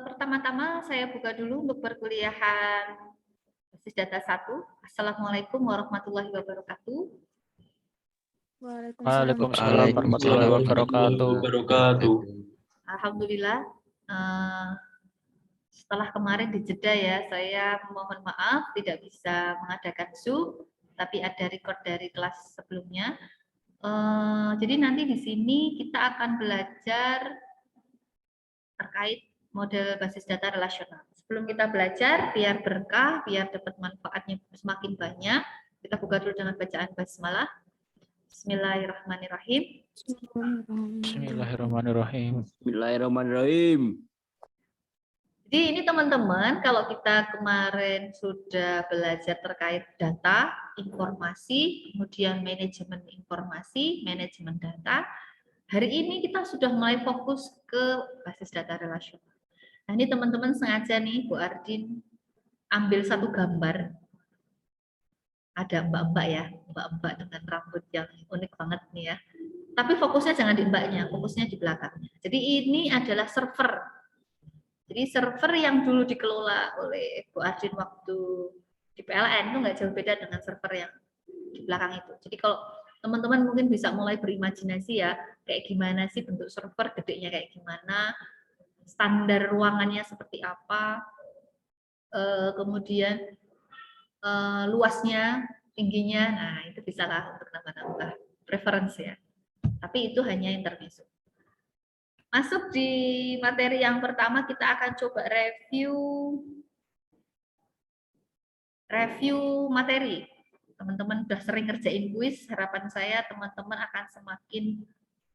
Pertama-tama saya buka dulu untuk perkuliahan basis data 1. Assalamualaikum warahmatullahi wabarakatuh. Waalaikumsalam warahmatullahi wabarakatuh. Alhamdulillah, setelah kemarin dijeda ya, saya mohon maaf tidak bisa mengadakan Zoom, tapi ada record dari kelas sebelumnya. Jadi nanti di sini kita akan belajar terkait model basis data relasional. Sebelum kita belajar, biar berkah, biar dapat manfaatnya semakin banyak, kita buka dulu dengan bacaan basmalah. Bismillahirrahmanirrahim. Bismillahirrahmanirrahim. Bismillahirrahmanirrahim. Jadi ini teman-teman, kalau kita kemarin sudah belajar terkait data, informasi, kemudian manajemen informasi, manajemen data, hari ini kita sudah mulai fokus ke basis data relasional. Nah ini teman-teman sengaja nih Bu Ardin ambil satu gambar. Ada mbak-mbak ya, mbak-mbak dengan rambut yang unik banget nih ya. Tapi fokusnya jangan di mbaknya, fokusnya di belakangnya. Jadi ini adalah server. Jadi server yang dulu dikelola oleh Bu Ardin waktu di PLN itu nggak jauh beda dengan server yang di belakang itu. Jadi kalau teman-teman mungkin bisa mulai berimajinasi ya, kayak gimana sih bentuk server, gedenya kayak gimana, standar ruangannya seperti apa, kemudian luasnya, tingginya, nah itu bisa lah untuk nambah-nambah preferensi ya. Tapi itu hanya intermezzo. Masuk di materi yang pertama, kita akan coba review materi. Teman-teman sudah sering ngerjain kuis, harapan saya teman-teman akan semakin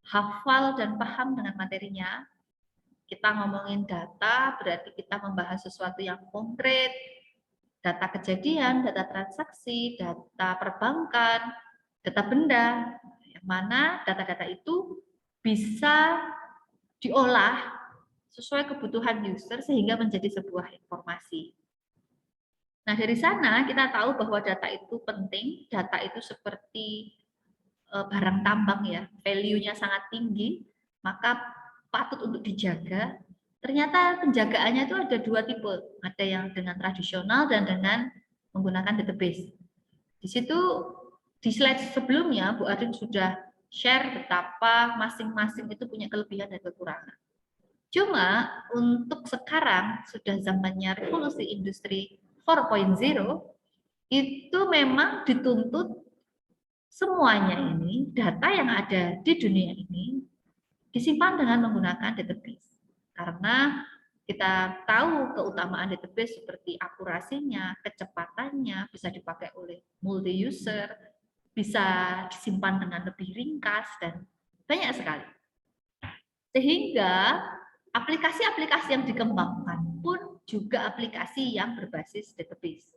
hafal dan paham dengan materinya. Kita ngomongin data, berarti kita membahas sesuatu yang konkret, data kejadian, data transaksi, data perbankan, data benda, yang mana data-data itu bisa diolah sesuai kebutuhan user sehingga menjadi sebuah informasi. Nah, dari sana kita tahu bahwa data itu penting, data itu seperti barang tambang ya, value-nya sangat tinggi, maka patut untuk dijaga. Ternyata penjagaannya itu ada dua tipe, ada yang dengan tradisional dan dengan menggunakan database. Di situ di slide sebelumnya Bu Ardin sudah share betapa masing-masing itu punya kelebihan dan kekurangan. Cuma untuk sekarang sudah zamannya revolusi industri 4.0, itu memang dituntut semuanya ini, data yang ada di dunia ini disimpan dengan menggunakan database. Karena kita tahu keutamaan database seperti akurasinya, kecepatannya, bisa dipakai oleh multi user, bisa disimpan dengan lebih ringkas dan banyak sekali. Sehingga aplikasi-aplikasi yang dikembangkan pun juga aplikasi yang berbasis database.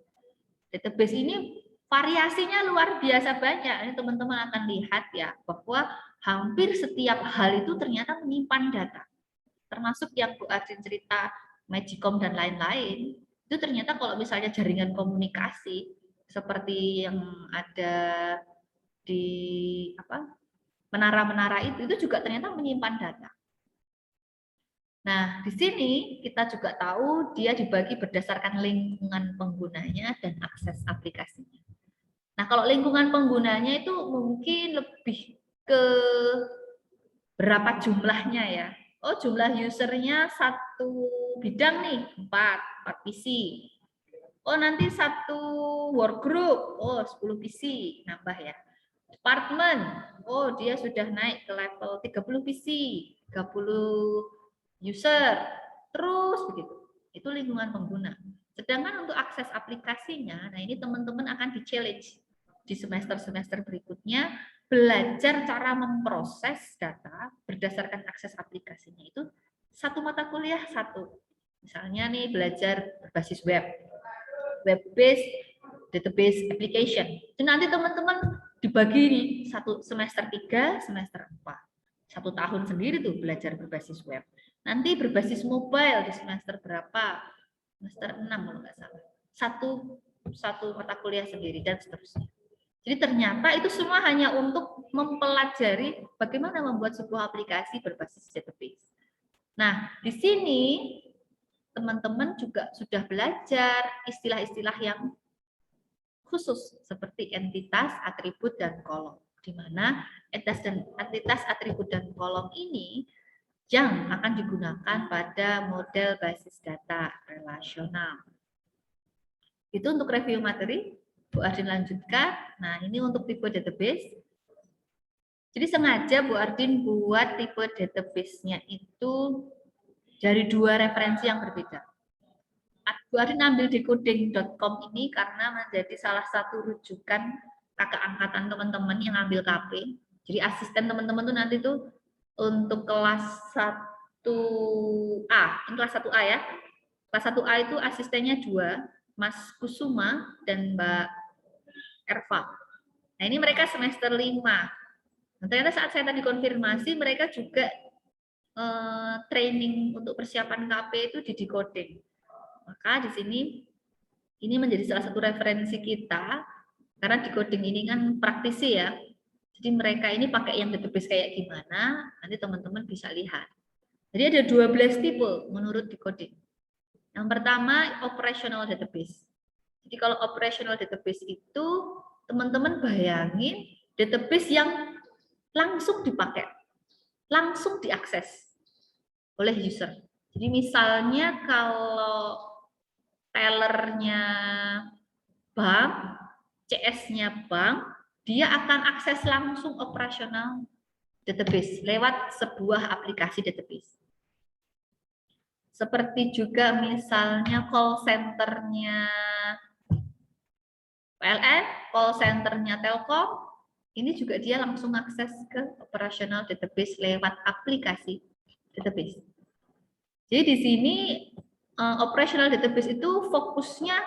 Database ini variasinya luar biasa banyak. Ini teman-teman akan lihat ya bahwa hampir setiap hal itu ternyata menyimpan data. Termasuk yang Bu Ardin cerita Magicom dan lain-lain, itu ternyata kalau misalnya jaringan komunikasi seperti yang ada di menara-menara itu juga ternyata menyimpan data. Nah, di sini kita juga tahu dia dibagi berdasarkan lingkungan penggunanya dan akses aplikasinya. Nah, kalau lingkungan penggunanya itu mungkin lebih ke berapa jumlahnya ya. Oh, jumlah usernya satu bidang nih, 4 PC. Oh, nanti satu work group, oh 10 PC, nambah ya. Department, oh dia sudah naik ke level 30 PC, 30 user, terus begitu. Itu lingkungan pengguna. Sedangkan untuk akses aplikasinya, nah ini teman-teman akan di-challenge di semester-semester berikutnya, belajar cara memproses data berdasarkan akses aplikasinya itu satu mata kuliah satu. Misalnya nih belajar berbasis web-based database application. Jadi nanti teman-teman dibagi nih satu semester 3, semester 4. 1 tahun sendiri tuh belajar berbasis web. Nanti berbasis mobile di semester berapa? Semester 6 kalau nggak salah. Satu mata kuliah sendiri dan seterusnya. Jadi ternyata itu semua hanya untuk mempelajari bagaimana membuat sebuah aplikasi berbasis database. Nah, di sini teman-teman juga sudah belajar istilah-istilah yang khusus seperti entitas, atribut, dan kolom. Di mana entitas, atribut, dan kolom ini yang akan digunakan pada model basis data relasional. Itu untuk review materi. Bu Ardin lanjutkan. Nah, ini untuk tipe database. Jadi sengaja Bu Ardin buat tipe database-nya itu dari 2 referensi yang berbeda. Bu Ardin ambil decoding.com ini karena menjadi salah satu rujukan kakak angkatan teman-teman yang ambil KP. Jadi asisten teman-teman tuh nanti tuh untuk kelas 1A, kelas 1A ya. Kelas 1A itu asistennya 2, Mas Kusuma dan Mbak Erva. Nah, ini mereka semester 5. Nah, ternyata saat saya tadi konfirmasi, mereka juga training untuk persiapan KP itu di decoding. Maka di sini ini menjadi salah satu referensi kita, karena decoding ini kan praktisi ya. Jadi mereka ini pakai yang database kayak gimana, nanti teman-teman bisa lihat. Jadi ada 12 tipe menurut decoding. Yang pertama, operational database. Jadi kalau operational database itu, teman-teman bayangin database yang langsung dipakai, langsung diakses oleh user. Jadi misalnya kalau tellernya bank, CS-nya bank, dia akan akses langsung operasional database lewat sebuah aplikasi database. Seperti juga misalnya call center-nya PLN, call center-nya Telkom, ini juga dia langsung akses ke operasional database lewat aplikasi database. Jadi di sini operational database itu fokusnya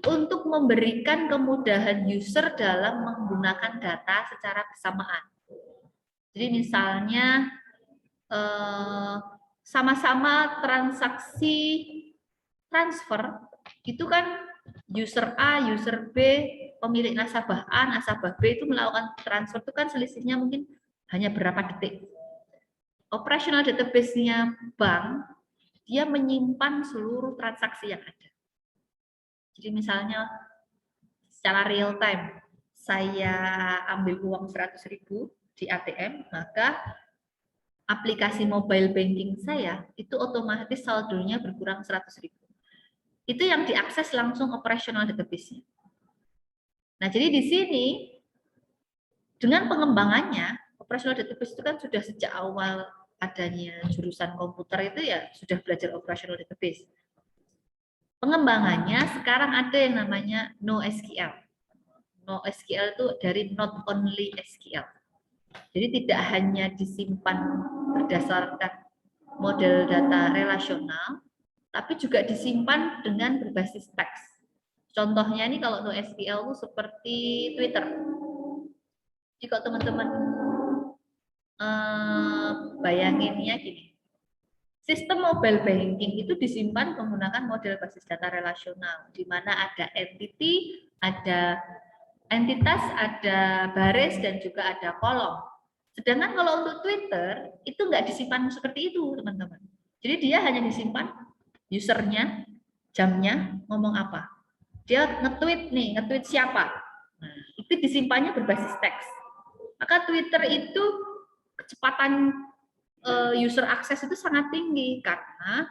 untuk memberikan kemudahan user dalam menggunakan data secara bersamaan. Jadi misalnya sama-sama transaksi transfer, itu kan user A, user B, pemilik nasabah A, nasabah B itu melakukan transfer itu kan selisihnya mungkin hanya berapa detik. Operational database-nya bank, dia menyimpan seluruh transaksi yang ada. Jadi misalnya secara real time, saya ambil uang 100.000 di ATM, maka aplikasi mobile banking saya itu otomatis saldonya berkurang 100.000. Itu yang diakses langsung operational database-nya. Nah, jadi di sini dengan pengembangannya, operational database itu kan sudah sejak awal adanya jurusan komputer itu ya sudah belajar operational database. Pengembangannya sekarang ada yang namanya NoSQL. NoSQL itu dari not only SQL. Jadi tidak hanya disimpan berdasarkan model data relasional, tapi juga disimpan dengan berbasis teks. Contohnya ini kalau NoSQL itu seperti Twitter. Jika teman-teman bayanginnya gini, sistem mobile banking itu disimpan menggunakan model basis data relasional, di mana ada entity, ada entitas, ada baris, dan juga ada kolom. Sedangkan kalau untuk Twitter, itu nggak disimpan seperti itu, teman-teman. Jadi dia hanya disimpan usernya, jamnya, ngomong apa. Dia nge-tweet nih, nge-tweet siapa. Nah, itu disimpannya berbasis teks. Maka Twitter itu kecepatan user akses itu sangat tinggi, karena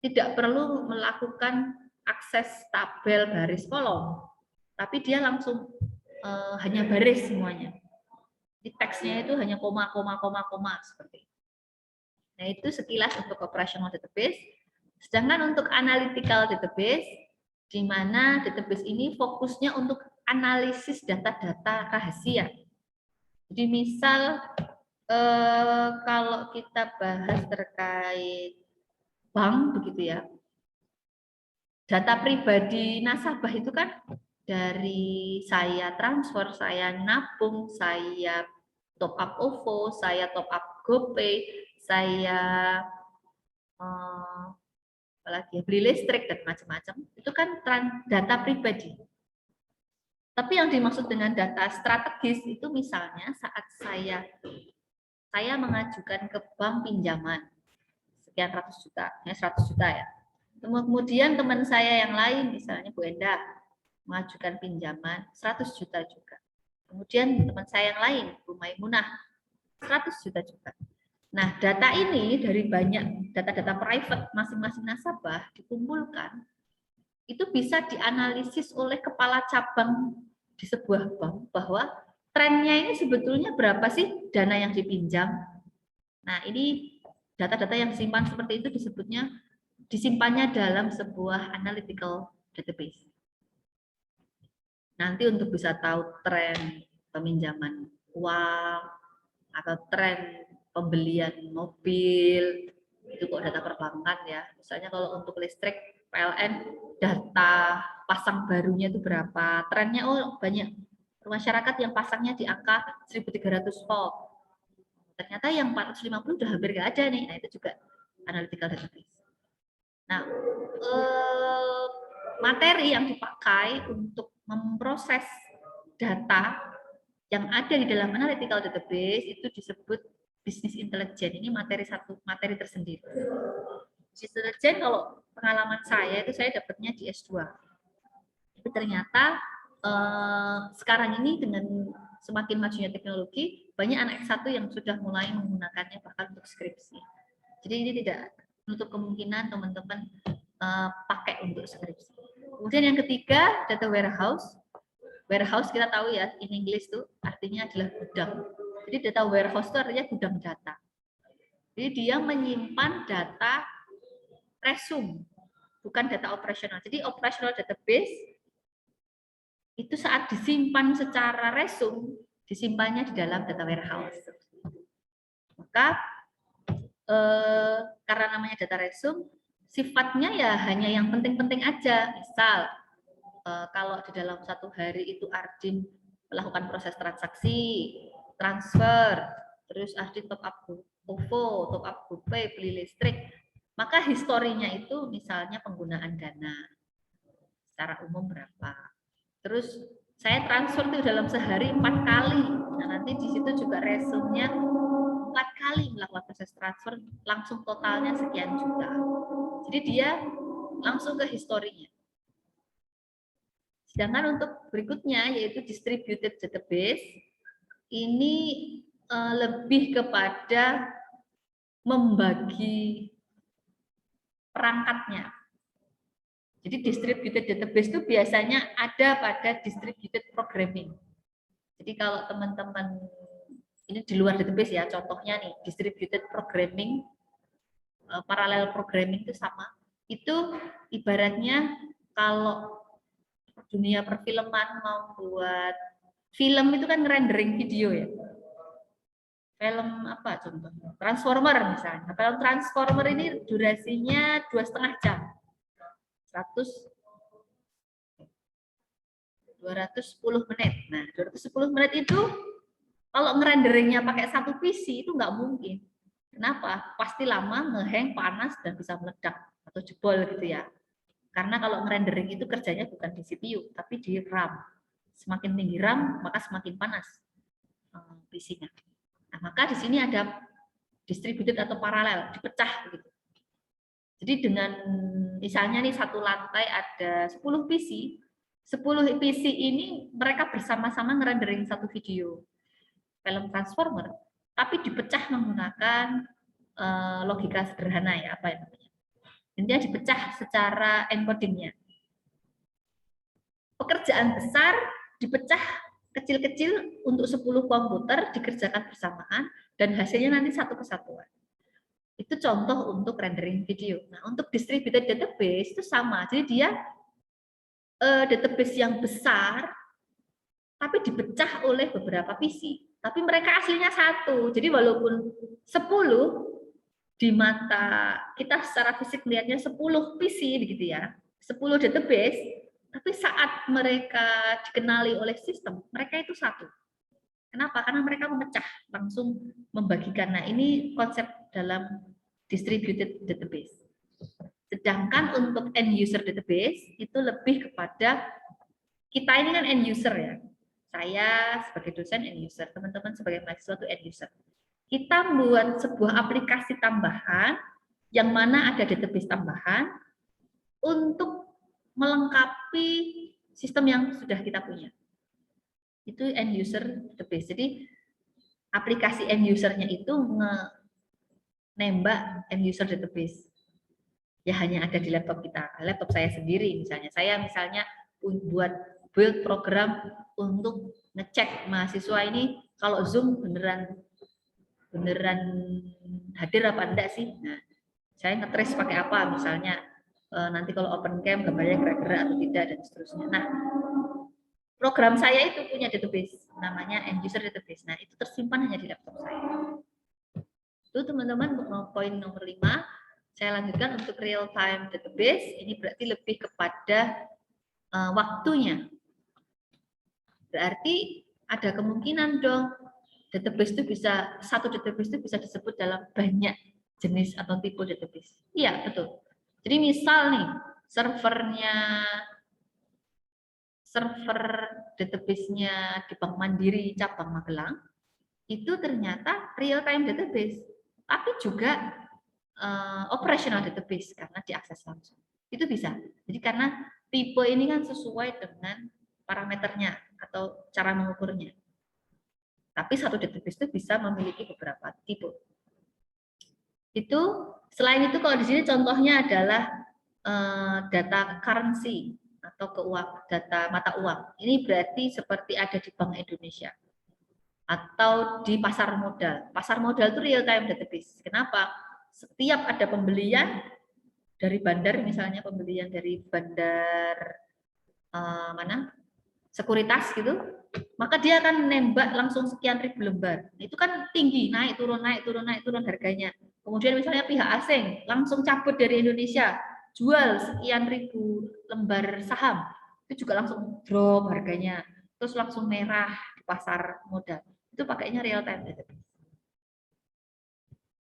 tidak perlu melakukan akses tabel baris kolom, tapi dia langsung hanya baris semuanya. Di teksnya itu hanya koma seperti itu. Nah, itu sekilas untuk operational database. Sedangkan untuk analytical database, di mana database ini fokusnya untuk analisis data-data rahasia. Jadi misal kalau kita bahas terkait bank begitu ya, data pribadi nasabah itu kan dari saya transfer, saya nabung, saya top up OVO, saya top up GoPay, saya apalagi beli listrik dan macam-macam, itu kan data pribadi. Tapi yang dimaksud dengan data strategis itu misalnya saat saya mengajukan ke bank pinjaman sekian ratus juta, ya 100 juta ya. Kemudian teman saya yang lain, misalnya Bu Endah, mengajukan pinjaman 100 juta juga. Kemudian teman saya yang lain, Bu Maimunah, 100 juta juga. Nah, data ini dari banyak data-data private masing-masing nasabah dikumpulkan, itu bisa dianalisis oleh kepala cabang di sebuah bank bahwa trennya ini sebetulnya berapa sih dana yang dipinjam. Nah, ini data-data yang disimpan seperti itu disimpannya dalam sebuah analytical database. Nanti untuk bisa tahu tren peminjaman uang atau tren pembelian mobil, itu kok data perbankan ya. Misalnya kalau untuk listrik PLN, data pasang barunya itu berapa, trennya banyak masyarakat yang pasangnya di angka 1.300 volt. Ternyata yang 450 udah hampir nggak ada nih. Nah, itu juga analytical database. Nah, materi yang dipakai untuk memproses data yang ada di dalam analytical database itu disebut business intelligence. Ini materi tersendiri. Business intelligence kalau pengalaman saya itu saya dapatnya di S2. Tapi ternyata sekarang ini dengan semakin majunya teknologi, banyak anak S1 yang sudah mulai menggunakannya bahkan untuk skripsi. Jadi ini tidak menutup kemungkinan teman-teman pakai untuk skripsi. Kemudian yang ketiga, data warehouse. Warehouse kita tahu ya, in English itu artinya adalah gudang. Jadi data warehouse itu artinya gudang data. Jadi dia menyimpan data resume, bukan data operasional. Jadi operational database itu saat disimpan secara resume, disimpannya di dalam data warehouse. Maka karena namanya data resume, sifatnya ya hanya yang penting-penting aja. Misal, kalau di dalam satu hari itu Ardin melakukan proses transaksi, transfer, terus Ardin top up OVO, top up GoPay, beli listrik, maka historinya itu misalnya penggunaan dana secara umum berapa. Terus saya transfer itu dalam sehari 4 kali. Nah, nanti di situ juga resumenya 4 kali melakukan proses transfer, langsung totalnya sekian juta. Jadi dia langsung ke historinya. Sedangkan untuk berikutnya yaitu distributed database, ini lebih kepada membagi perangkatnya. Jadi distributed database itu biasanya ada pada distributed programming. Jadi kalau teman-teman ini di luar database ya, contohnya nih distributed programming, parallel programming itu sama. Itu ibaratnya kalau dunia perfilman mau buat film itu kan rendering video ya. Film apa contohnya? Transformer misalnya. Kalau Transformer ini durasinya 2,5 jam. 210 menit. Nah, 210 menit itu kalau ngerenderingnya pakai satu PC itu nggak mungkin. Kenapa? Pasti lama, ngehang, panas, dan bisa meledak atau jebol gitu ya. Karena kalau ngerendering itu kerjanya bukan di CPU, tapi di RAM. Semakin tinggi RAM, maka semakin panas PC-nya. Nah, maka di sini ada distributed atau paralel, dipecah begitu. Jadi dengan misalnya nih satu lantai ada 10 PC, 10 PC ini mereka bersama-sama ngerendering satu video film Transformer, tapi dipecah menggunakan logika sederhana ya, apa ya namanya? Intinya dipecah secara encodingnya. Pekerjaan besar dipecah kecil-kecil untuk 10 komputer dikerjakan bersamaan dan hasilnya nanti satu kesatuan. Itu contoh untuk rendering video. Nah, untuk distributed database itu sama. Jadi dia database yang besar tapi dipecah oleh beberapa PC. Tapi mereka aslinya satu. Jadi walaupun 10 di mata kita secara fisik melihatnya 10 PC begitu ya. 10 database, tapi saat mereka dikenali oleh sistem, mereka itu satu. Kenapa? Karena mereka memecah, langsung membagikan. Nah, ini konsep dalam distributed database. Sedangkan untuk end user database itu lebih kepada kita ini kan end user ya. Saya sebagai dosen end user, teman-teman sebagai mahasiswa itu end user. Kita membuat sebuah aplikasi tambahan yang mana ada database tambahan untuk melengkapi sistem yang sudah kita punya. Itu end user database. Jadi aplikasi end usernya itu nembak end user database. Ya hanya ada di laptop kita. Laptop saya sendiri misalnya. Saya misalnya buat build program untuk ngecek mahasiswa ini kalau Zoom beneran hadir apa enggak sih. Nah, saya nge-trace pakai apa misalnya nanti kalau open cam gambarnya gerak-gerak atau tidak dan seterusnya. Nah, program saya itu punya database namanya end user database. Nah, itu tersimpan hanya di laptop saya. Itu teman-teman untuk poin nomor 5. Saya lanjutkan untuk real time database. Ini berarti lebih kepada waktunya. Berarti ada kemungkinan dong database itu satu database itu bisa disebut dalam banyak jenis atau tipe database. Iya, betul. Jadi misal nih, server database-nya di Bank Mandiri cabang Magelang itu ternyata real time database, tapi juga operational database karena diakses langsung. Itu bisa. Jadi karena tipe ini kan sesuai dengan parameternya atau cara mengukurnya. Tapi satu database itu bisa memiliki beberapa tipe. Itu selain itu kalau di sini contohnya adalah data currency atau data mata uang. Ini berarti seperti ada di Bank Indonesia atau di pasar modal. Pasar modal itu real time database. Kenapa? Setiap ada pembelian dari bandar, misalnya pembelian dari bandar sekuritas gitu, maka dia akan nembak langsung sekian ribu lembar. Itu kan tinggi, naik turun harganya. Kemudian misalnya pihak asing langsung cabut dari Indonesia, jual sekian ribu lembar saham, itu juga langsung drop harganya, terus langsung merah di pasar modal. Itu pakainya real time database.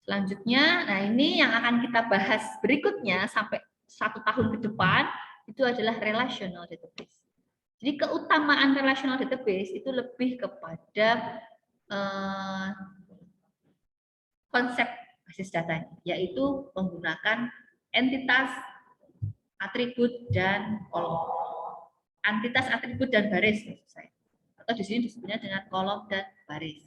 Selanjutnya, nah ini yang akan kita bahas berikutnya sampai 1 tahun ke depan, itu adalah relational database. Jadi keutamaan relational database itu lebih kepada konsep basis datanya, yaitu menggunakan entitas, atribut, dan kolom. Entitas, atribut, dan baris, maksud saya. Atau di sini disebutnya dengan kolom dan baris.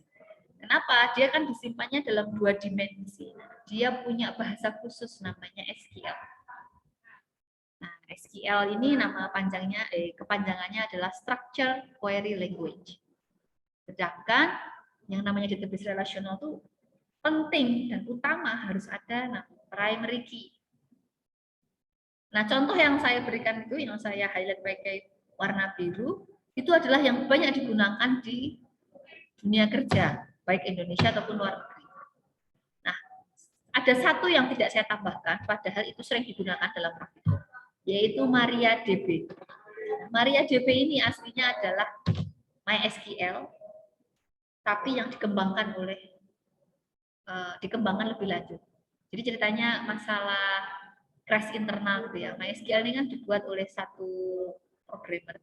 Kenapa? Dia kan disimpannya dalam 2 dimensi. Dia punya bahasa khusus namanya SQL. Nah, SQL ini nama kepanjangannya adalah Structured Query Language. Sedangkan yang namanya database relasional itu penting dan utama harus ada primary key. Nah, contoh yang saya berikan itu, yang saya highlight pakai warna biru, itu adalah yang banyak digunakan di dunia kerja, baik Indonesia ataupun luar negeri. Nah, ada satu yang tidak saya tambahkan, padahal itu sering digunakan dalam praktik, yaitu MariaDB. MariaDB ini aslinya adalah MySQL, tapi yang dikembangkan lebih lanjut. Jadi ceritanya masalah crash internal gitu ya. MySQL ini kan dibuat oleh satu programmer.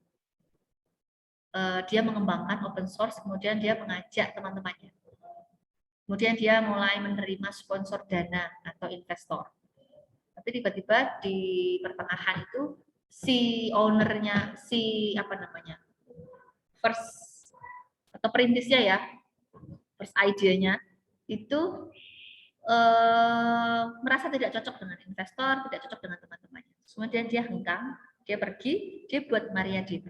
Dia mengembangkan open source, kemudian dia mengajak teman-temannya. Kemudian dia mulai menerima sponsor dana atau investor. Tapi tiba-tiba di pertengahan itu si ownernya, first atau perintisnya ya, first idenya itu merasa tidak cocok dengan investor, tidak cocok dengan teman-temannya. Kemudian dia hengkang, dia pergi, dia buat MariaDB.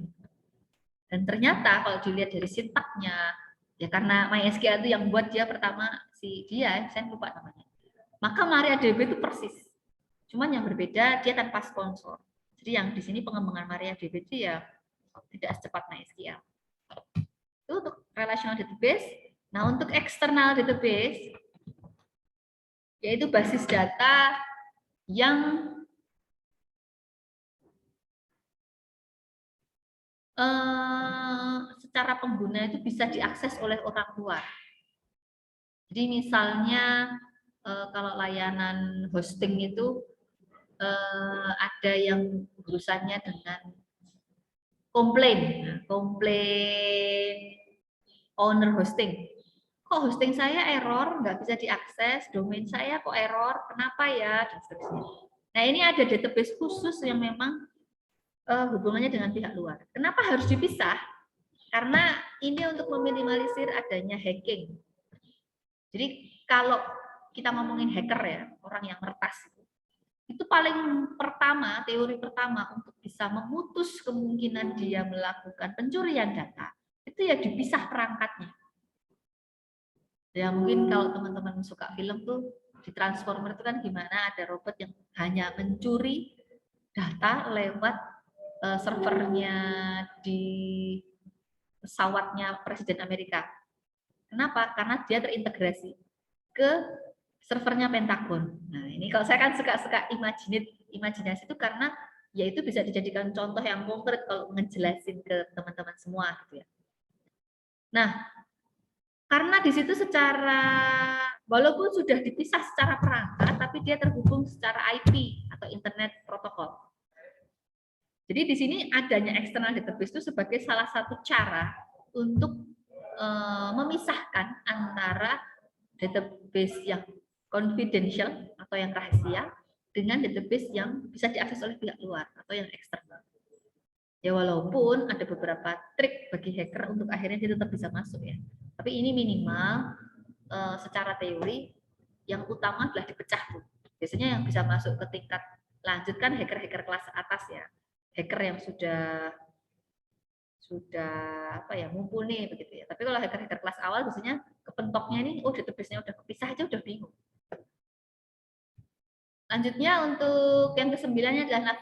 Dan ternyata kalau dilihat dari sintaknya, ya karena MySQL itu yang buat dia pertama, saya lupa namanya. Maka MariaDB itu persis. Cuman yang berbeda, dia tanpa sponsor. Jadi yang di sini pengembangan MariaDB itu ya tidak secepat MySQL. Itu untuk relational database. Nah, untuk external database, yaitu basis data yang secara pengguna itu bisa diakses oleh orang luar. Jadi misalnya kalau layanan hosting itu ada yang urusannya dengan komplain owner hosting. Kok hosting saya error, nggak bisa diakses, domain saya kok error, kenapa ya, dan seterusnya. Nah, ini ada database khusus yang memang hubungannya dengan pihak luar. Kenapa harus dipisah? Karena ini untuk meminimalisir adanya hacking. Jadi kalau kita ngomongin hacker ya, orang yang meretas itu paling pertama, teori pertama untuk bisa memutus kemungkinan dia melakukan pencurian data, itu ya dipisah perangkatnya. Ya mungkin kalau teman-teman suka film tuh, di Transformer itu kan gimana ada robot yang hanya mencuri data lewat servernya di pesawatnya Presiden Amerika. Kenapa? Karena dia terintegrasi ke servernya Pentagon. Nah, ini kalau saya kan suka imajinasi itu karena ya itu bisa dijadikan contoh yang konkret kalau ngejelasin ke teman-teman semua gitu ya. Nah, karena di situ secara walaupun sudah dipisah secara perangkat tapi dia terhubung secara IP atau internet protokol. Jadi di sini adanya external database itu sebagai salah satu cara untuk memisahkan antara database yang confidential atau yang rahasia dengan database yang bisa diakses oleh pihak luar atau yang eksternal. Ya walaupun ada beberapa trik bagi hacker untuk akhirnya dia tetap bisa masuk ya. Tapi ini minimal secara teori yang utama adalah dipecah tuh. Biasanya yang bisa masuk ke tingkat lanjut kan hacker-hacker kelas atas ya. Hacker yang sudah apa ya mumpuni begitu ya. Tapi kalau hacker-hacker kelas awal biasanya kepentoknya ini database-nya udah kepisah aja udah bingung. Lanjutnya untuk yang ke-9 adalah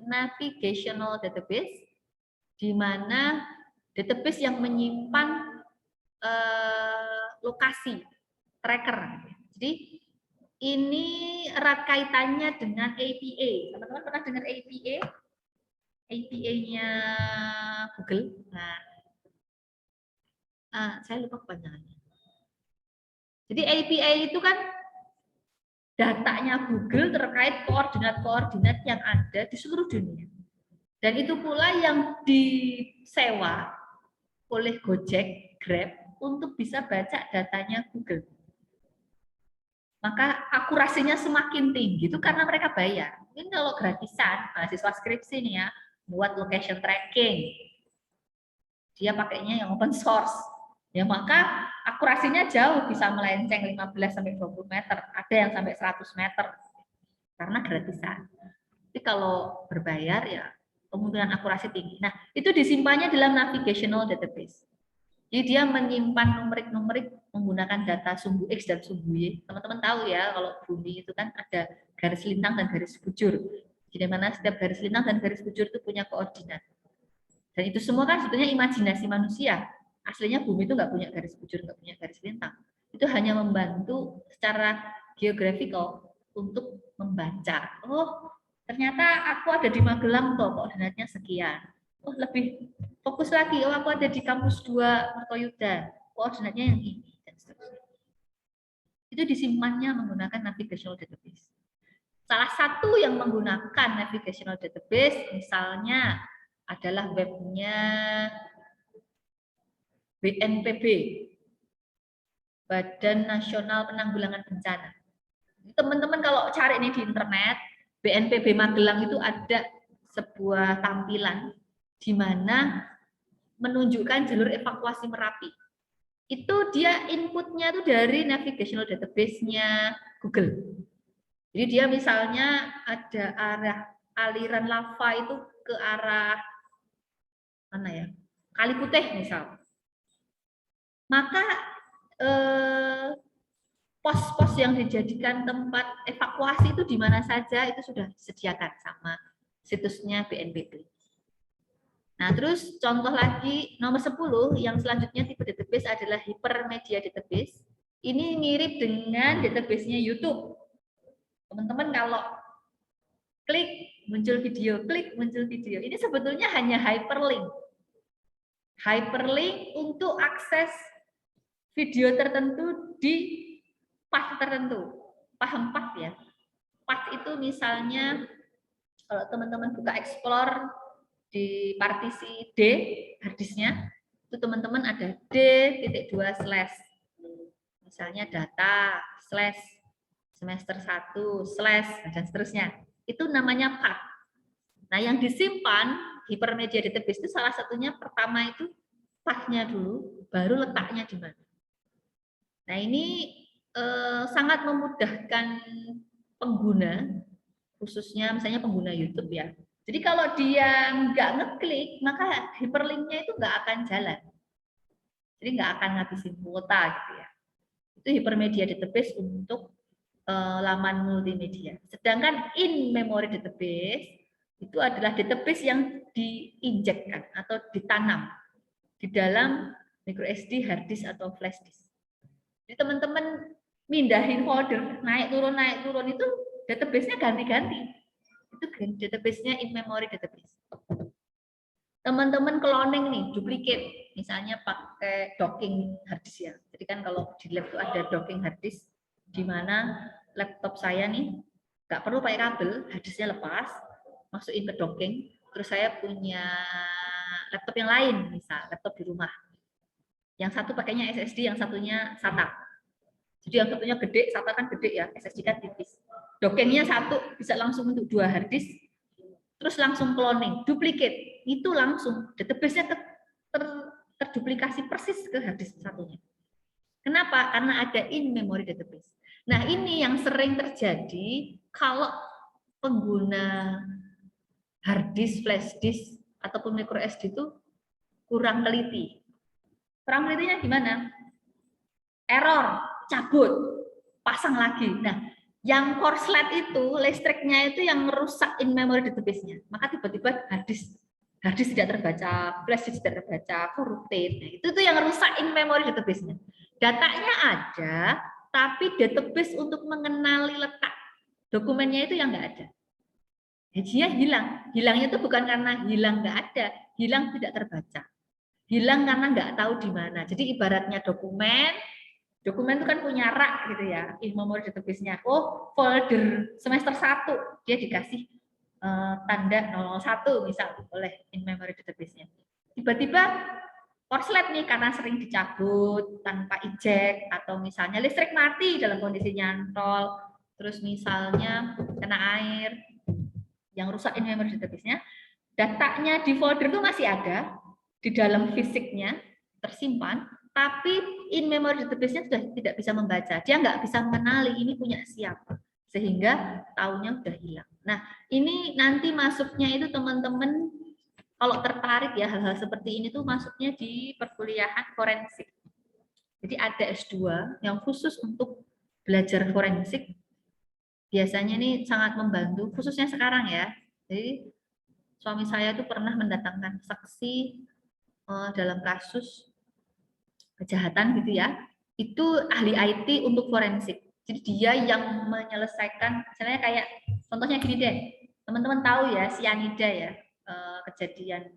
navigational database, di mana database yang menyimpan lokasi tracker. Jadi ini erat kaitannya dengan APA. Teman-teman pernah dengar APA? APA-nya Google. Nah, saya lupa kepanjangannya. Jadi APA itu kan datanya Google terkait koordinat-koordinat yang ada di seluruh dunia. Dan itu pula yang disewa oleh Gojek, Grab untuk bisa baca datanya Google. Maka akurasinya semakin tinggi itu karena mereka bayar. Mungkin kalau gratisan, mahasiswa skripsi nih ya, buat location tracking, dia pakainya yang open source. Ya maka akurasinya jauh bisa melenceng 15-20 meter, ada yang sampai 100 meter karena gratisan. Tapi kalau berbayar ya kemungkinan akurasi tinggi. Nah, itu disimpannya dalam navigational database. Jadi dia menyimpan numerik-numerik menggunakan data sumbu X dan sumbu Y. Teman-teman tahu ya kalau bumi itu kan ada garis lintang dan garis bujur. Jadi mana setiap garis lintang dan garis bujur itu punya koordinat. Dan itu semua kan sebetulnya imajinasi manusia. Aslinya bumi itu nggak punya garis bujur, nggak punya garis lintang. Itu hanya membantu secara geografikal untuk membaca. Oh, ternyata aku ada di Magelang toh, koordinatnya sekian. Oh, lebih fokus lagi. Oh, aku ada di kampus 2 Mertoyudan. Koordinatnya yang ini dan seterusnya. Itu disimpannya menggunakan navigational database. Salah satu yang menggunakan navigational database misalnya adalah webnya BNPB, Badan Nasional Penanggulangan Bencana. Teman-teman kalau cari ini di internet, BNPB Magelang itu ada sebuah tampilan di mana menunjukkan jalur evakuasi Merapi. Itu dia inputnya tuh dari navigational database-nya Google. Jadi dia misalnya ada arah aliran lava itu ke arah mana ya? Kali Putih misal. Maka pos-pos yang dijadikan tempat evakuasi itu di mana saja itu sudah disediakan sama situsnya BNPB. Nah, terus contoh lagi nomor 10 yang selanjutnya tipe database adalah hypermedia database. Ini mirip dengan database-nya YouTube. Teman-teman kalau klik muncul video, klik muncul video. Ini sebetulnya hanya hyperlink. Hyperlink untuk akses video tertentu di path tertentu. Paham path ya? Path itu misalnya kalau teman-teman buka explore di partisi D harddisknya itu teman-teman ada D.2/ misalnya data / semester 1/ dan seterusnya. Itu namanya path. Nah, yang disimpan hypermedia database itu salah satunya pertama itu path-nya dulu, baru letaknya di mana. Nah, ini sangat memudahkan pengguna, khususnya misalnya pengguna YouTube ya. Jadi kalau dia nggak ngeklik, maka hyperlink-nya itu nggak akan jalan. Jadi nggak akan ngabisin kuota gitu ya. Itu hypermedia database untuk laman multimedia. Sedangkan in-memory database itu adalah database yang diinjekkan atau ditanam di dalam microSD, hard disk atau flash disk. Jadi teman-teman mindahin folder, naik turun itu database-nya ganti-ganti. Itu database-nya in-memory database. Teman-teman cloning nih, duplicate, misalnya pakai docking hard disk ya. Jadi kan kalau di lab itu ada docking hard disk, di mana laptop saya nih nggak perlu pakai kabel, hard disknya lepas, masukin ke docking, terus saya punya laptop yang lain, misal laptop di rumah. Yang satu pakainya SSD, yang satunya SATA. Jadi yang satunya gede, SATA kan gede ya, SSD kan tipis. Dockingnya satu, bisa langsung untuk 2 hard disk, terus langsung cloning, duplicate, itu langsung database-nya terduplikasi persis ke hard disk satunya. Kenapa? Karena ada in-memory database. Nah, ini yang sering terjadi kalau pengguna hard disk, flash disk, ataupun micro SD itu kurang teliti. Kurang telitinya gimana? Error, cabut, pasang lagi. Nah, yang korslet itu, listriknya itu yang merusak in-memory database-nya. Maka tiba-tiba hard disk tidak terbaca, flash disk tidak terbaca, corrupted. Nah, itu tuh yang merusak in-memory database-nya. Datanya ada, tapi database untuk mengenali letak dokumennya itu yang nggak ada. Jadinya hilang. Hilangnya itu bukan karena hilang nggak ada, hilang tidak terbaca. Hilang karena nggak tahu di mana. Jadi ibaratnya dokumen itu kan punya rak gitu ya, in-memory database-nya. Oh, folder semester 1 dia dikasih tanda 001 misal oleh in-memory database-nya. Tiba-tiba korslet nih karena sering dicabut tanpa eject, atau misalnya listrik mati dalam kondisi nyantol, terus misalnya kena air yang rusak in-memory database-nya, datanya di folder itu masih ada di dalam fisiknya tersimpan, tapi in-memory database-nya sudah tidak bisa membaca. Dia nggak bisa mengenali ini punya siapa, sehingga tahunya sudah hilang. Nah, ini nanti masuknya itu teman-teman kalau tertarik ya hal-hal seperti ini tuh masuknya di perkuliahan forensik. Jadi ada S2 yang khusus untuk belajar forensik. Biasanya ini sangat membantu, khususnya sekarang ya. Jadi suami saya tuh pernah mendatangkan saksi dalam kasus kejahatan gitu ya. Itu ahli IT untuk forensik. Jadi dia yang menyelesaikan, misalnya kayak contohnya gini deh, teman-teman tahu ya sianida ya, kejadian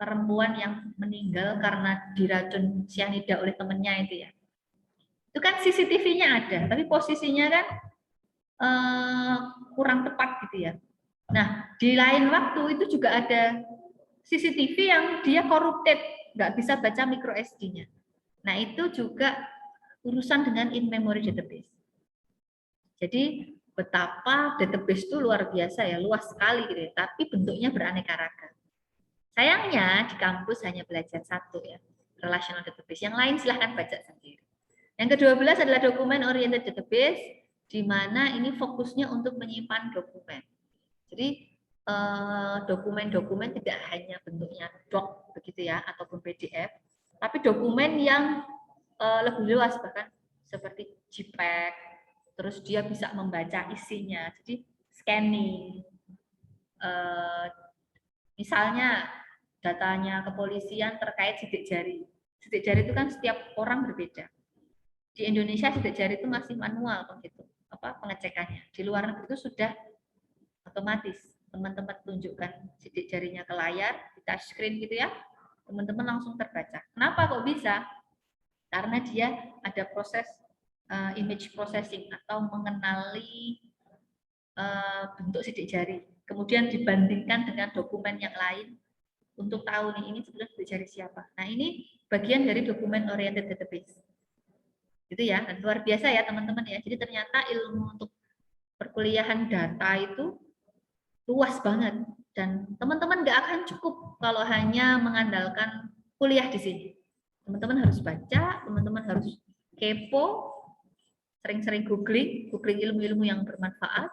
perempuan yang meninggal karena diracun sianida oleh temennya itu ya. Itu kan CCTV-nya ada, tapi posisinya kan kurang tepat gitu ya. Nah, di lain waktu itu juga ada CCTV yang dia corrupted, nggak bisa baca micro SD-nya. Nah, itu juga urusan dengan in-memory database. Jadi betapa database itu luar biasa ya, luas sekali gitu ya, tapi bentuknya beraneka ragam. Sayangnya di kampus hanya belajar satu ya, relational database. Yang lain silahkan baca sendiri. Yang ke-12 adalah dokumen oriented database, di mana ini fokusnya untuk menyimpan dokumen. Jadi dokumen-dokumen tidak hanya bentuknya doc begitu ya, ataupun PDF, tapi dokumen yang lebih luas, bahkan seperti JPEG, terus dia bisa membaca isinya. Jadi scanning, misalnya datanya kepolisian terkait sidik jari. Sidik jari itu kan setiap orang berbeda. Di Indonesia sidik jari itu masih manual begitu, pengecekannya. Di luar negeri itu sudah otomatis. Teman-teman tunjukkan sidik jarinya ke layar, di touch screen gitu ya, teman-teman langsung terbaca. Kenapa kok bisa? Karena dia ada proses image processing atau mengenali bentuk sidik jari. Kemudian dibandingkan dengan dokumen yang lain untuk tahu nih ini sebenarnya sidik jari siapa. Nah, ini bagian dari dokumen oriented database. Gitu ya, dan luar biasa ya teman-teman ya. Jadi ternyata ilmu untuk perkuliahan data itu luas banget dan teman-teman nggak akan cukup kalau hanya mengandalkan kuliah di sini. Teman-teman harus baca, teman-teman harus kepo, sering-sering googling ilmu-ilmu yang bermanfaat,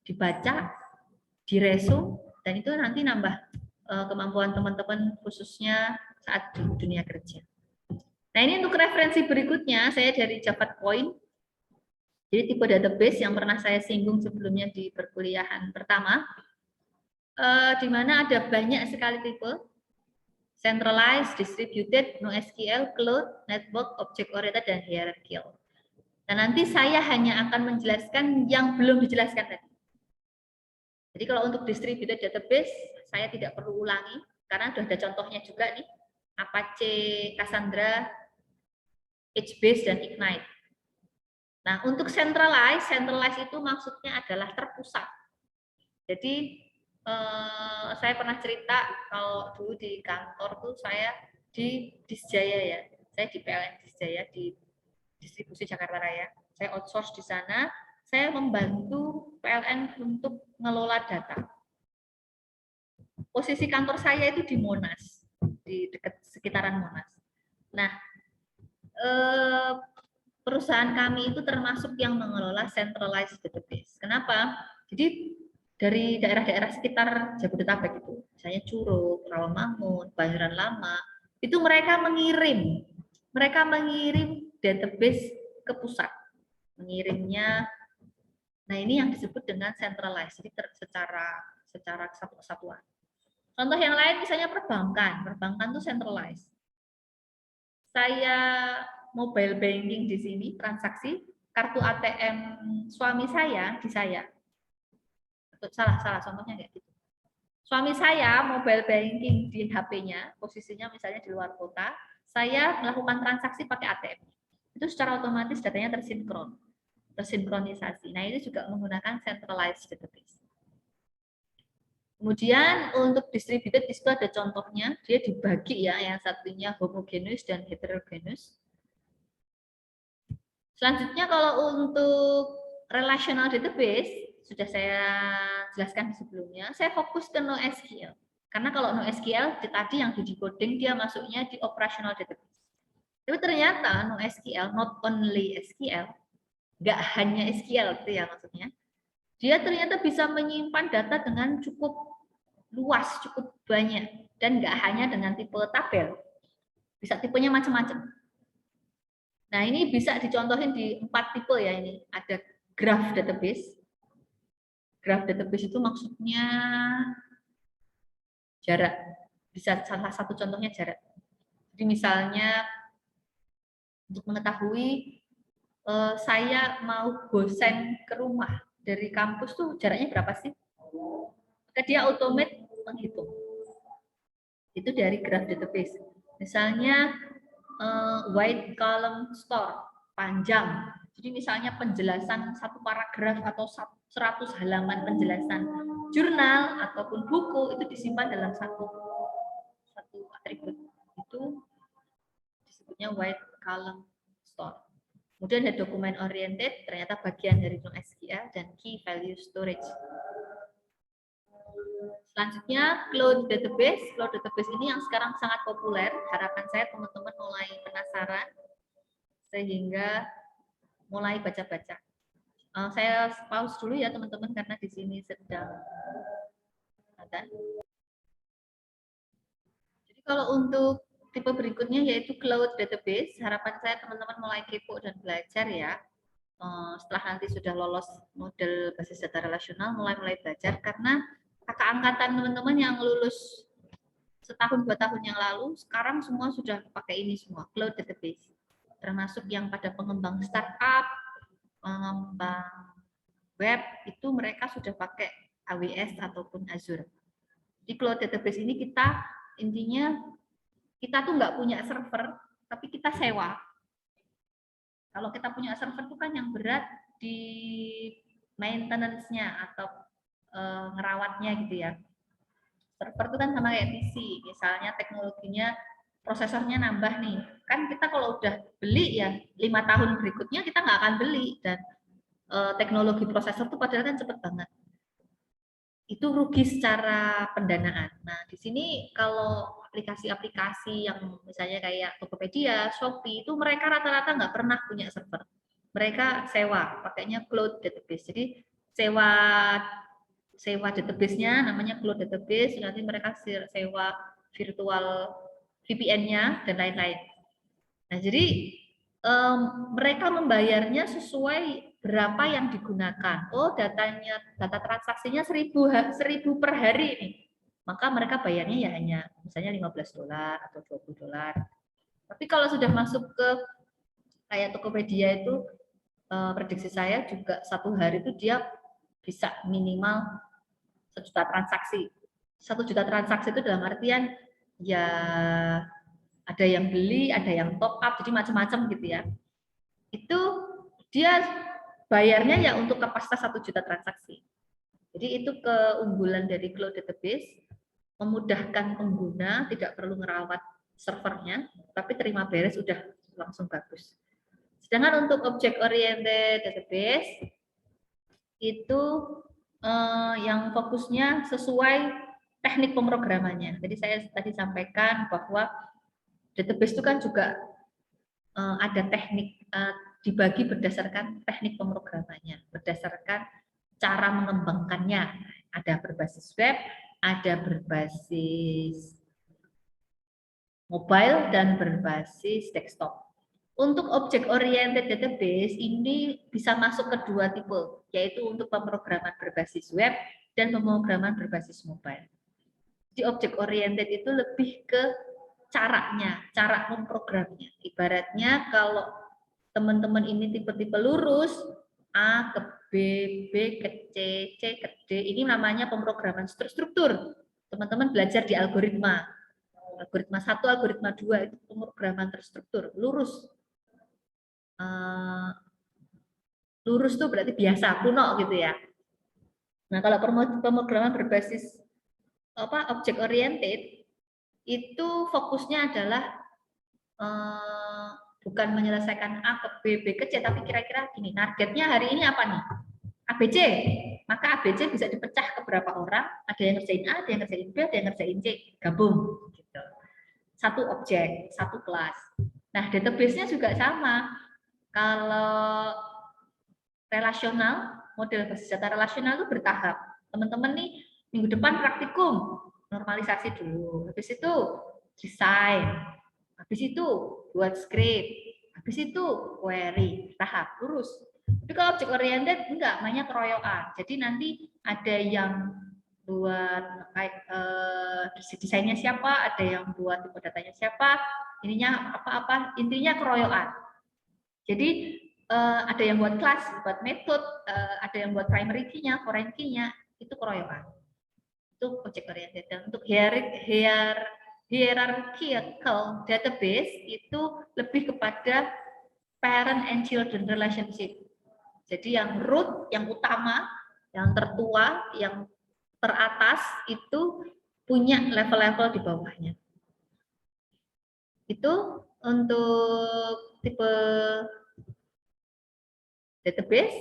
dibaca, diresum, dan itu nanti nambah kemampuan teman-teman khususnya saat di dunia kerja. Nah, ini untuk referensi berikutnya, saya dari Javad Point. Jadi tipe database yang pernah saya singgung sebelumnya di perkuliahan pertama, di mana ada banyak sekali tipe, centralized, distributed, NoSQL, cloud, network, object oriented, dan hierarchical. Dan nanti saya hanya akan menjelaskan yang belum dijelaskan tadi. Jadi kalau untuk distributed database, saya tidak perlu ulangi, karena sudah ada contohnya juga nih, Apache, Cassandra, HBase, dan Ignite. Nah, untuk centralized itu maksudnya adalah terpusat. Jadi, saya pernah cerita kalau dulu di kantor tuh saya di Disjaya ya, saya di PLN Disjaya di distribusi Jakarta Raya. Saya outsource di sana, saya membantu PLN untuk ngelola data. Posisi kantor saya itu di Monas, di dekat sekitaran Monas. Nah, perusahaan kami itu termasuk yang mengelola centralized database. Kenapa? Jadi dari daerah-daerah sekitar Jabodetabek itu, misalnya Curug, Rawamangun, Bayoran Lama, itu mereka mengirim database ke pusat, mengirimnya. Nah, ini yang disebut dengan centralized, jadi secara satu kesatuan. Contoh yang lain misalnya perbankan itu centralized. Saya mobile banking di sini, transaksi, kartu ATM suami saya di saya. Salah, contohnya kayak gitu. Suami saya mobile banking di HP-nya, posisinya misalnya di luar kota, saya melakukan transaksi pakai ATM. Itu secara otomatis datanya tersinkronisasi. Nah, ini juga menggunakan centralized database. Kemudian untuk distributed di situ ada contohnya, dia dibagi ya, yang satunya homogeneous dan heterogeneous. Selanjutnya kalau untuk relational database, sudah saya jelaskan sebelumnya, saya fokus ke NoSQL. Karena kalau NoSQL tadi yang di decoding dia masuknya di operational database. Tapi ternyata NoSQL, not only SQL, nggak hanya SQL itu ya maksudnya, dia ternyata bisa menyimpan data dengan cukup luas, cukup banyak, dan nggak hanya dengan tipe tabel, bisa tipenya macam-macam. Nah, ini bisa dicontohin di 4 tipe ya ini. Ada graph database. Graph database itu maksudnya jarak. Bisa salah satu contohnya jarak. Jadi misalnya untuk mengetahui saya mau gosen ke rumah dari kampus tuh jaraknya berapa sih? Maka dia otomatis menghitung. Itu dari graph database. Misalnya white column store panjang. Jadi misalnya penjelasan satu paragraf atau 100 halaman penjelasan jurnal ataupun buku itu disimpan dalam satu atribut. Itu disebutnya white column store. Kemudian ada dokumen oriented, ternyata bagian dari NoSQL dan key value storage. Selanjutnya cloud database. Cloud database ini yang sekarang sangat populer. Harapan saya teman-teman mulai penasaran sehingga mulai baca-baca. Saya pause dulu ya teman-teman karena di sini sedang ada. Jadi kalau untuk tipe berikutnya yaitu cloud database, harapan saya teman-teman mulai kepo dan belajar ya. Setelah nanti sudah lolos model basis data relasional, mulai belajar karena kakak angkatan teman-teman yang lulus setahun 2 tahun yang lalu, sekarang semua sudah pakai ini semua, cloud database. Termasuk yang pada pengembang startup, pengembang web, itu mereka sudah pakai AWS ataupun Azure. Di cloud database ini kita, intinya, kita tuh nggak punya server, tapi kita sewa. Kalau kita punya server itu kan yang berat di maintenance-nya atau ngerawatnya gitu ya. Server itu kan sama kayak PC, misalnya teknologinya, prosesornya nambah nih. Kan kita kalau udah beli ya 5 tahun berikutnya kita nggak akan beli dan teknologi prosesor itu padahal kan cepet banget. Itu rugi secara pendanaan. Nah, di sini kalau aplikasi-aplikasi yang misalnya kayak Tokopedia, Shopee, itu mereka rata-rata nggak pernah punya server. Mereka sewa, pakainya cloud database. Jadi sewa sewa database-nya namanya cloud database, nanti mereka sewa virtual VPN-nya dan lain-lain. Nah, jadi mereka membayarnya sesuai berapa yang digunakan. Oh, data transaksinya 1000 per hari ini. Maka mereka bayarnya ya hanya misalnya $15 atau $20. Tapi kalau sudah masuk ke kayak Tokopedia itu, prediksi saya juga satu hari itu dia bisa minimal 1 juta transaksi. 1 juta transaksi itu dalam artian ya ada yang beli, ada yang top up, jadi macam-macam gitu ya. Itu dia bayarnya ya untuk kapasitas 1 juta transaksi. Jadi itu keunggulan dari cloud database, memudahkan pengguna, tidak perlu ngerawat servernya, tapi terima beres udah langsung bagus. Sedangkan untuk object oriented database itu yang fokusnya sesuai teknik pemrogramannya. Jadi saya tadi sampaikan bahwa database itu kan juga ada teknik, dibagi berdasarkan teknik pemrogramannya, berdasarkan cara mengembangkannya. Ada berbasis web, ada berbasis mobile, dan berbasis desktop. Untuk object oriented database ini bisa masuk ke 2 tipe, yaitu untuk pemrograman berbasis web dan pemrograman berbasis mobile. Di object oriented itu lebih ke caranya, cara memprogramnya. Ibaratnya kalau teman-teman ini tipe-tipe lurus, A ke B, B ke C, C ke D, ini namanya pemrograman struktur. Teman-teman belajar di algoritma. Algoritma 1, algoritma 2 itu pemrograman terstruktur, lurus. Lurus tuh berarti biasa, kuno gitu ya. Nah, kalau pemrograman berbasis object oriented itu fokusnya adalah bukan menyelesaikan A ke B, B ke C, tapi kira-kira gini, targetnya hari ini apa nih? ABC, maka ABC bisa dipecah ke berapa orang, ada yang ngerjain A, ada yang ngerjain B, ada yang ngerjain C, gabung. Gitu. Satu objek, satu kelas. Nah, database-nya juga sama. Kalau relasional, model basis data relasional itu bertahap. Teman-teman nih, minggu depan praktikum, normalisasi dulu. Habis itu desain, habis itu buat script, habis itu query, tahap lurus. Tapi kalau object oriented enggak, namanya keroyokan. Jadi nanti ada yang buat desainnya siapa, ada yang buat tipe datanya siapa, ininya apa-apa, intinya keroyokan. Jadi ada yang buat kelas, buat metode, ada yang buat primary key-nya, foreign key-nya, itu keroyokan. Itu object oriented. Dan untuk hierarchical database itu lebih kepada parent and children relationship. Jadi yang root, yang utama, yang tertua, yang teratas itu punya level-level di bawahnya. Itu untuk tipe database.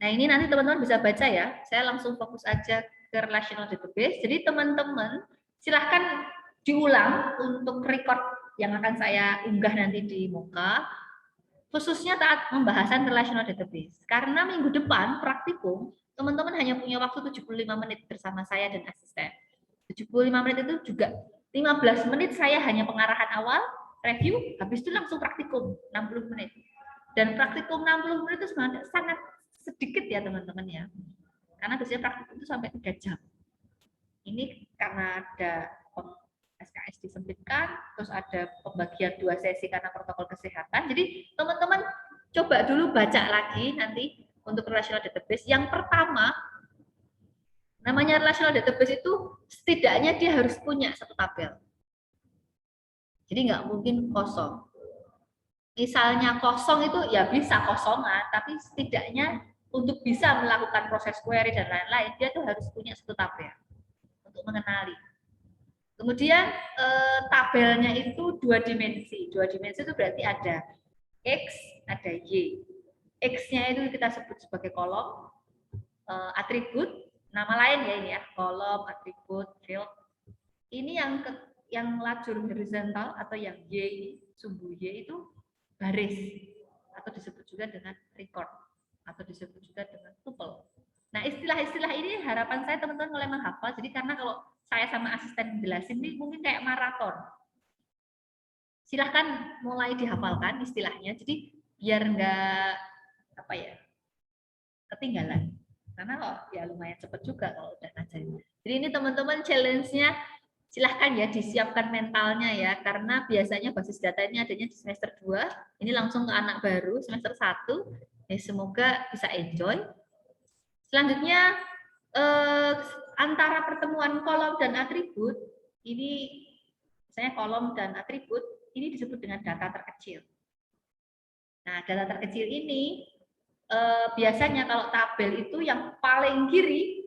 Nah, ini nanti teman-teman bisa baca ya. Saya langsung fokus aja ke relational database. Jadi teman-teman silahkan diulang untuk record yang akan saya unggah nanti di Moka, khususnya saat pembahasan relational database. Karena minggu depan praktikum, teman-teman hanya punya waktu 75 menit bersama saya dan asisten. 75 menit itu juga 15 menit saya hanya pengarahan awal, review, habis itu langsung praktikum 60 menit. Dan praktikum 60 menit itu sebenarnya sangat sedikit ya teman-teman ya. Karena biasanya praktikum itu sampai 3 jam. Ini karena ada SKS disempitkan, terus ada pembagian 2 sesi karena protokol kesehatan. Jadi teman-teman coba dulu baca lagi nanti untuk relational database. Yang pertama, namanya relational database itu setidaknya dia harus punya satu tabel. Jadi nggak mungkin kosong. Misalnya kosong itu ya bisa kosongan, tapi setidaknya untuk bisa melakukan proses query dan lain-lain, dia tuh harus punya satu tabel untuk mengenali. Kemudian tabelnya itu 2 dimensi. 2 dimensi itu berarti ada X, ada Y. X-nya itu kita sebut sebagai kolom, atribut, nama lain ya ini ya, kolom, atribut, field. Ini yang lajur horizontal atau yang Y, sumbu Y itu baris, atau disebut juga dengan record, atau disebut juga dengan tuple. Nah, istilah-istilah ini harapan saya teman-teman mulai menghafal. Jadi karena kalau saya sama asisten menjelasin ini mungkin kayak maraton. Silahkan mulai dihafalkan istilahnya. Jadi biar nggak apa ya ketinggalan. Karena kok ya lumayan cepat juga kalau udah ngajarin. Jadi ini teman-teman challenge-nya silahkan ya disiapkan mentalnya ya. Karena biasanya basis data ini adanya di semester 2. Ini langsung ke anak baru semester 1. Ya, semoga bisa enjoy. Selanjutnya antara pertemuan kolom dan atribut, ini misalnya kolom dan atribut, ini disebut dengan data terkecil. Nah, data terkecil ini biasanya kalau tabel itu yang paling kiri,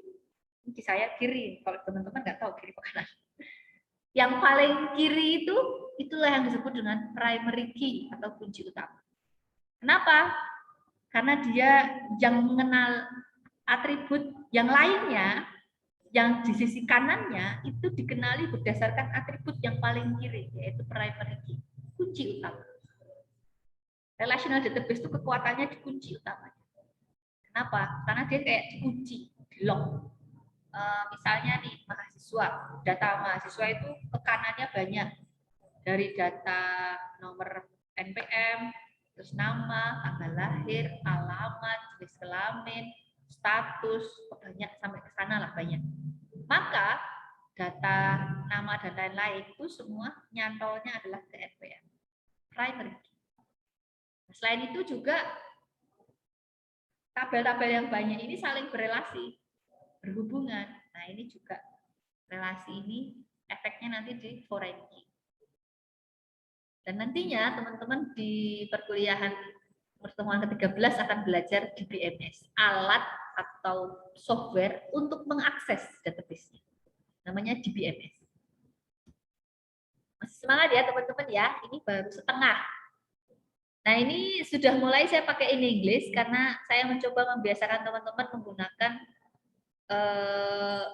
di saya kiri, kalau teman-teman nggak tahu kiri kanan. Yang paling kiri itu, itulah yang disebut dengan primary key atau kunci utama. Kenapa? Karena dia yang mengenal atribut yang lainnya, yang di sisi kanannya itu dikenali berdasarkan atribut yang paling kiri, yaitu primary key, kunci utama. Relational database itu kekuatannya di kunci utamanya. Kenapa? Karena dia kayak dikunci, di lock. Misalnya nih mahasiswa, data mahasiswa itu tekanannya banyak, dari data nomor NPM, terus nama, tanggal lahir, alamat, jenis kelamin, status, banyak sampai ke sana lah banyak. Maka data nama dan lain-lain itu semua nyantolnya adalah ke NPM, primary. Selain itu juga tabel-tabel yang banyak ini saling berrelasi, berhubungan. Nah, ini juga relasi ini efeknya nanti di foreign key. Dan nantinya teman-teman di perkuliahan pertemuan ke-13 akan belajar DBMS, alat atau software untuk mengakses database-nya. Namanya DBMS. Masih semangat ya teman-teman ya, ini baru setengah. Nah, ini sudah mulai saya pakai in English karena saya mencoba membiasakan teman-teman menggunakan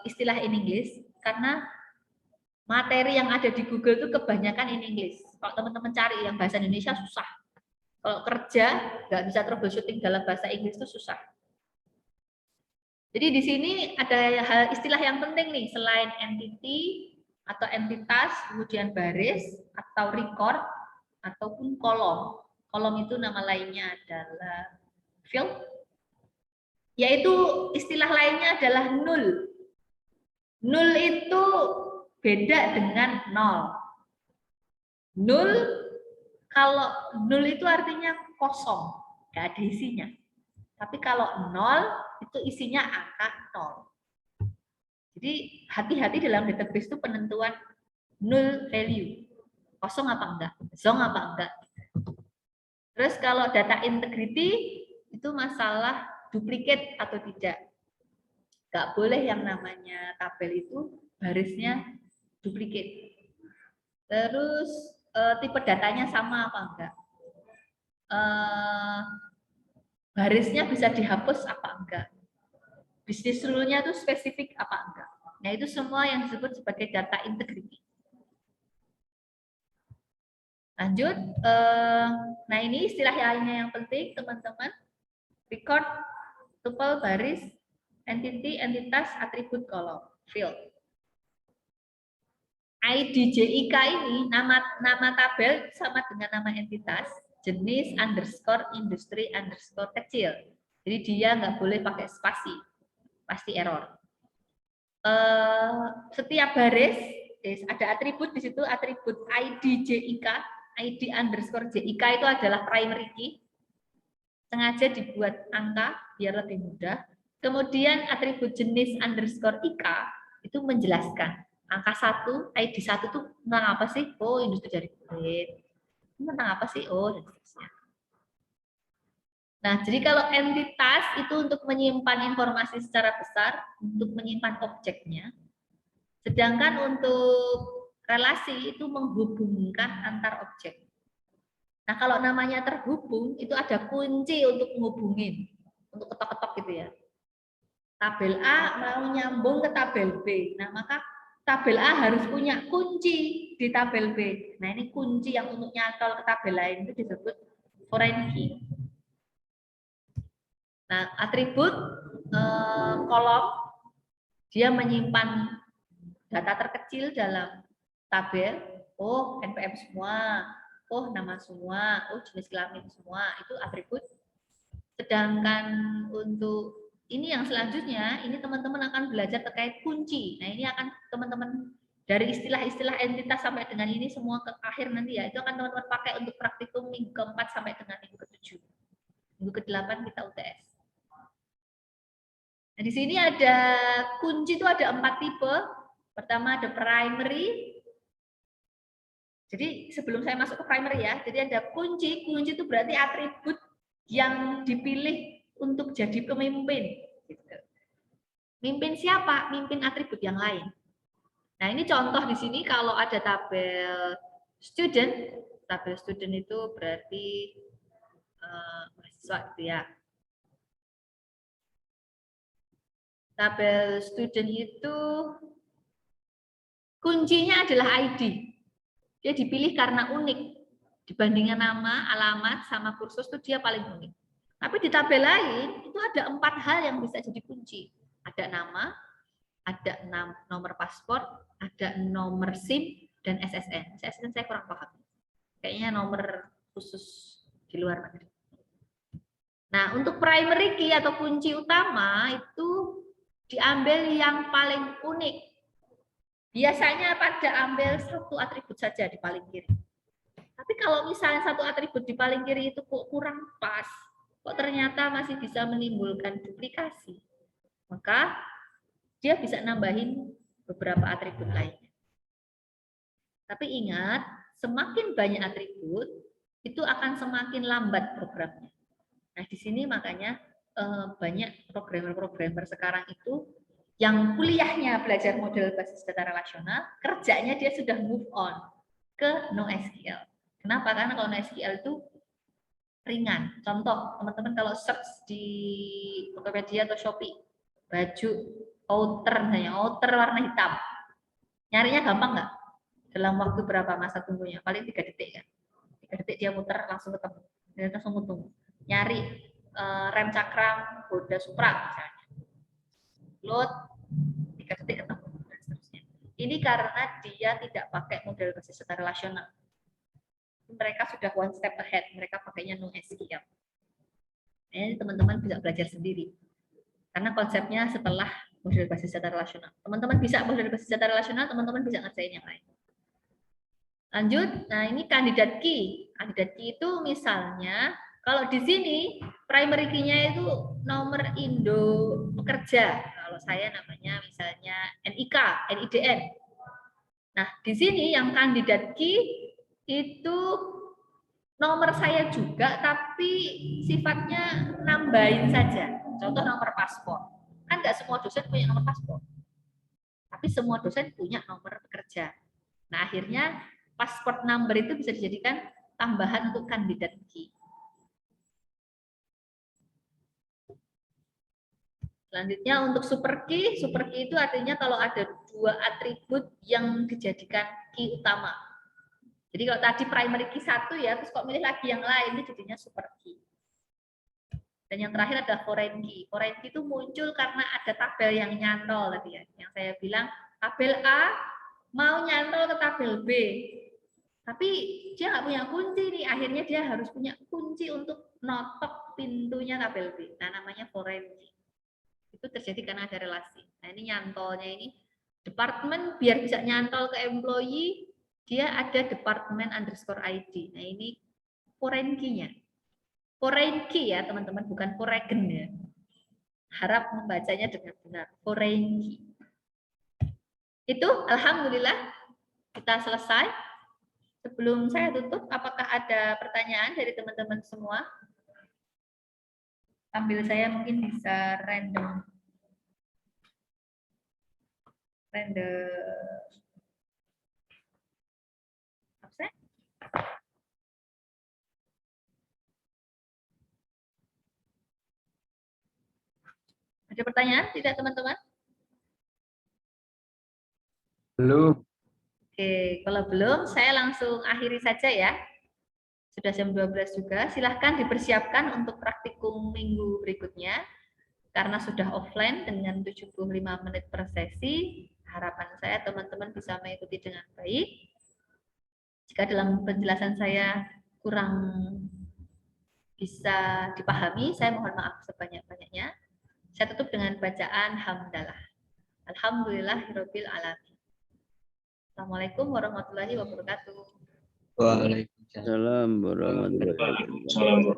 istilah in English karena materi yang ada di Google itu kebanyakan in English. Kalau teman-teman cari yang bahasa Indonesia susah. Kalau kerja nggak bisa troubleshooting dalam bahasa Inggris itu susah. Jadi di sini ada hal istilah yang penting nih, selain entity atau entitas, kemudian baris atau record ataupun kolom. Kolom itu nama lainnya adalah field, yaitu istilah lainnya adalah null. Null itu beda dengan nol. Null, kalau null itu artinya kosong, nggak ada isinya. Tapi kalau nol itu isinya angka nol. Jadi hati-hati dalam database itu penentuan null value, kosong apa enggak, zong apa enggak. Terus kalau data integrity itu masalah duplikat atau tidak. Nggak boleh yang namanya tabel itu barisnya duplikat. Terus tipe datanya sama apa enggak. Barisnya bisa dihapus apa enggak. Bisnis rule-nya itu spesifik apa enggak. Nah, itu semua yang disebut sebagai data integrity. Lanjut, nah ini istilah lainnya yang penting teman-teman. Record, tuple, baris, entity, entitas, atribut, kolom, field. IDJIK ini nama tabel sama dengan nama entitas, jenis underscore industri underscore kecil. Jadi dia nggak boleh pakai spasi, pasti error. Setiap baris ada atribut di situ, atribut IDJIK, ID underscore JIK itu adalah primary key. Sengaja dibuat angka biar lebih mudah. Kemudian atribut jenis underscore IK itu menjelaskan angka 1, ID 1 itu tentang apa sih? Oh, industri jari kulit. Tentang apa sih? Oh, dan seterusnya. Nah, jadi kalau entitas itu untuk menyimpan informasi secara besar, untuk menyimpan objeknya. Sedangkan untuk relasi itu menghubungkan antar objek. Nah, kalau namanya terhubung, itu ada kunci untuk menghubungin, untuk ketok-ketok gitu ya. Tabel A mau nyambung ke tabel B. Nah, maka tabel A harus punya kunci di tabel B. Nah, ini kunci yang untuk nyantol ke tabel lain itu disebut foreign key. Nah, atribut kolom, dia menyimpan data terkecil dalam tabel. Oh, NPM semua. Oh, nama semua. Oh, jenis kelamin semua. Itu atribut. Sedangkan untuk ini yang selanjutnya, ini teman-teman akan belajar terkait kunci. Nah, ini akan teman-teman dari istilah-istilah entitas sampai dengan ini semua ke akhir nanti ya. Itu akan teman-teman pakai untuk praktikum minggu keempat sampai dengan minggu ke-7. Minggu ke-8 kita UTS. Nah, di sini ada kunci itu ada 4 tipe. Pertama ada primary. Jadi sebelum saya masuk ke primary ya, jadi ada kunci. Kunci itu berarti atribut yang dipilih untuk jadi pemimpin. Mimpin siapa? Mimpin atribut yang lain. Nah, ini contoh di sini kalau ada tabel student. Tabel student itu berarti mahasiswa gitu ya. Tabel student itu kuncinya adalah ID. Dia dipilih karena unik. Dibandingkan nama, alamat, sama kursus itu dia paling unik. Tapi di tabel lain itu ada 4 hal yang bisa jadi kunci. Ada nama, ada nomor paspor, ada nomor SIM, dan SSN. SSN saya kurang paham. Kayaknya nomor khusus di luar negeri. Nah, untuk primary key atau kunci utama itu diambil yang paling unik. Biasanya pada ambil satu atribut saja di paling kiri. Tapi kalau misalnya satu atribut di paling kiri itu kok kurang pas, kok ternyata masih bisa menimbulkan duplikasi, maka dia bisa nambahin beberapa atribut lainnya. Tapi ingat, semakin banyak atribut, itu akan semakin lambat programnya. Nah, di sini makanya banyak programmer-programmer sekarang itu yang kuliahnya belajar model basis data relasional, kerjanya dia sudah move on ke NoSQL. Kenapa? Karena kalau NoSQL itu ringan. Contoh, teman-teman kalau search di Tokopedia atau Shopee, baju outer misalnya, outer warna hitam. Nyarinya gampang nggak? Dalam waktu berapa masa tunggunya? Paling 3 detik kan? 3 detik dia muter langsung ketemu. Dan langsung tunggu. Nyari rem cakram Honda Supra misalnya. Load 3 detik ketemu dan seterusnya. Ini karena dia tidak pakai model basis data relasional. Mereka sudah one step ahead, mereka pakainya NoSQL. Ini teman-teman bisa belajar sendiri. Karena konsepnya setelah model basis data relasional. Teman-teman bisa model basis data relasional, teman-teman bisa ngerjain yang lain. Lanjut, nah ini kandidat key. Kandidat key itu misalnya, kalau di sini primary key-nya itu nomor Indo pekerja. Kalau saya namanya misalnya NIK, NIDN. Nah, di sini yang kandidat key itu nomor saya juga, tapi sifatnya nambahin saja. Contoh nomor paspor. Kan nggak semua dosen punya nomor paspor. Tapi semua dosen punya nomor pekerja. Nah, akhirnya passport number itu bisa dijadikan tambahan untuk kandidat key. Selanjutnya untuk super key itu artinya kalau ada 2 atribut yang dijadikan key utama. Jadi kalau tadi primary key 1 ya, terus kok milih lagi yang lain, ini jadinya super key. Dan yang terakhir ada foreign key. Foreign key itu muncul karena ada tabel yang nyantol tadi ya. Yang saya bilang tabel A mau nyantol ke tabel B. Tapi dia nggak punya kunci nih, akhirnya dia harus punya kunci untuk notok pintunya tabel B. Nah, namanya foreign key. Itu terjadi karena ada relasi. Nah, ini nyantolnya ini departemen biar bisa nyantol ke employee, dia ada departemen underscore ID. Nah, ini foreign key-nya. Foreign key ya, teman-teman, bukan foreign ya. Harap membacanya dengan benar. Foreign key. Itu alhamdulillah kita selesai. Sebelum saya tutup, apakah ada pertanyaan dari teman-teman semua? Sambil saya mungkin bisa random absen. Ada pertanyaan tidak teman-teman? Belum. Oke, kalau belum saya langsung akhiri saja ya. Sudah jam 12 juga, silahkan dipersiapkan untuk praktikum minggu berikutnya. Karena sudah offline dengan 75 menit per sesi, harapan saya teman-teman bisa mengikuti dengan baik. Jika dalam penjelasan saya kurang bisa dipahami, saya mohon maaf sebanyak-banyaknya. Saya tutup dengan bacaan hamdalah. Alhamdulillahirabbil alamin. Assalamualaikum warahmatullahi wabarakatuh. Waalaikumsalam. Salam warahmatullahi wabarakatuh.